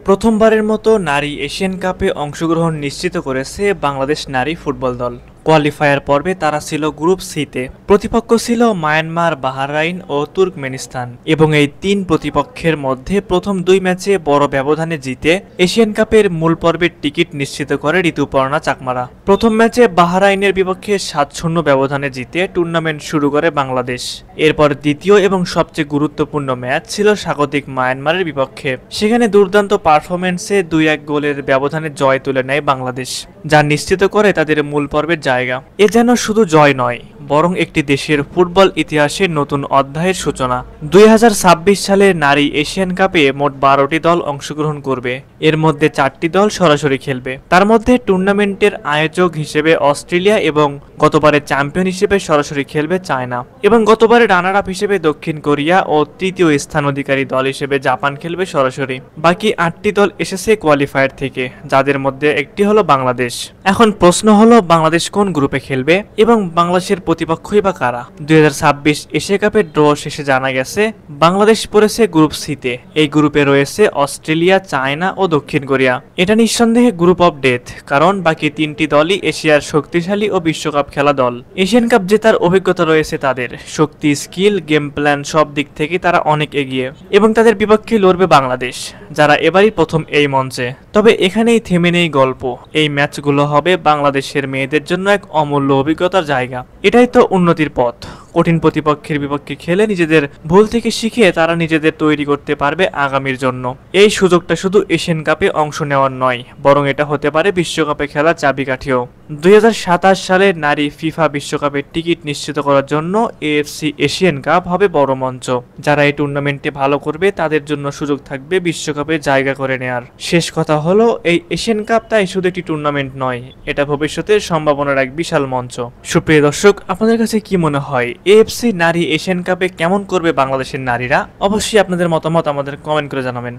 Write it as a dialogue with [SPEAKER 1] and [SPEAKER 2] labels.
[SPEAKER 1] প্রথমবারের মতো নারী এশিয়ান কাপে অংশগ্রহণ নিশ্চিত করেছে বাংলাদেশ নারী ফুটবল দল। কোয়ালিফায়ার পর্বে তারা ছিল গ্রুপ সিতে। প্রতিপক্ষ ছিল মায়ানমার, বাহরাইন ও তুর্কমেনিস্তান এবং এই তিন প্রতিপক্ষের মধ্যে প্রথম দুই ম্যাচে বড় ব্যবধানে জিতে এশিয়ান কাপের মূল পর্বের টিকিট নিশ্চিত করে ঋতুপর্ণা চাকমারা। প্রথম ম্যাচে বাহরাইনের বিপক্ষে ৭-০ ব্যবধানে জিতে টুর্নামেন্ট শুরু করে বাংলাদেশ। এরপর দ্বিতীয় এবং সবচেয়ে গুরুত্বপূর্ণ ম্যাচ ছিল স্বাগতিক মায়ানমারের বিপক্ষে। সেখানে দুর্দান্ত পারফরমেন্সে ২-১ গোলের ব্যবধানে জয় তুলে নেয় বাংলাদেশ, যা নিশ্চিত করে তাদের মূল পর্বের জায়গা। এ যেন শুধু জয় নয়, বরং একটি দেশের ফুটবল ইতিহাসের নতুন অধ্যায়ের সূচনা। ২০২৬ সালের নারী এশিয়ান কাপে মোট ১২টি দল অংশগ্রহণ করবে। এর মধ্যে ৪টি দল সরাসরি খেলবে। তার মধ্যে টুর্নামেন্টের আয়োজক হিসেবে অস্ট্রেলিয়া এবং গতবারের চ্যাম্পিয়ন হিসেবে সরাসরি খেলবে চায়না এবং গতবারের রানার আপ হিসেবে দক্ষিণ কোরিয়া ও তৃতীয় স্থান অধিকারী দল হিসেবে জাপান খেলবে সরাসরি। বাকি ৮টি দল এসেছে কোয়ালিফায়ার থেকে, যাদের মধ্যে একটি হলো বাংলাদেশ। এখন প্রশ্ন হলো, বাংলাদেশ কোন গ্রুপে খেলবে এবং বাংলাদেশের প্রতিপক্ষই বা কারা? ২০২৬ এশিয়া কাপের ড্র শেষে জানা গেছে বাংলাদেশ পড়েছে গ্রুপ সিতে। এই গ্রুপে রয়েছে অস্ট্রেলিয়া, চায়না ও দক্ষিণ কোরিয়া। এটা নিঃসন্দেহে গ্রুপ অফ ডেথ, কারণ বাকি তিনটি দলই এশিয়ার শক্তিশালী ও বিশ্বকাপ খেলা দল। এশিয়ান কাপ জেতার অভিজ্ঞতা রয়েছে তাদের। শক্তি, স্কিল, গেম প্ল্যান সব দিক থেকে তারা অনেক এগিয়ে এবং তাদের বিপক্ষে লড়বে বাংলাদেশ, যারা এবারই প্রথম এই মঞ্চে। তবে এখানেই থেমে নেই গল্প। এই ম্যাচগুলো হবে বাংলাদেশের মেয়েদের জন্য এক অমূল্য অভিজ্ঞতার জায়গা। এটাই তো উন্নতির পথ। কঠিন প্রতিপক্ষের বিপক্ষে খেলে নিজেদের ভুল থেকে শিখে তারা নিজেদের তৈরি করতে পারবে আগামীর জন্য। এই সুযোগটা শুধু এশিয়ান কাপে অংশ নেওয়ার নয়, বরং এটা হতে পারে বিশ্বকাপে খেলার চাবিকাঠিও। ২০২৭ সালের নারী ফিফা বিশ্বকাপের টিকিট নিশ্চিত করার জন্য এএফসি এশিয়ান কাপ হবে বড় মঞ্চ। যারা এই টুর্নামেন্টে ভালো করবে তাদের জন্য সুযোগ থাকবে বিশ্বকাপে জায়গা করে নেয়ার। শেষ কথা হলো, এই এশিয়ান কাপ তাই শুধু একটি টুর্নামেন্ট নয়, এটা ভবিষ্যতের সম্ভাবনার এক বিশাল মঞ্চ। সুপ্রিয় দর্শক, আপনাদের কাছে কি মনে হয় এএফসি নারী এশিয়ান কাপে কেমন করবে বাংলাদেশের নারীরা? অবশ্যই আপনাদের মতামত আমাদের কমেন্ট করে জানাবেন।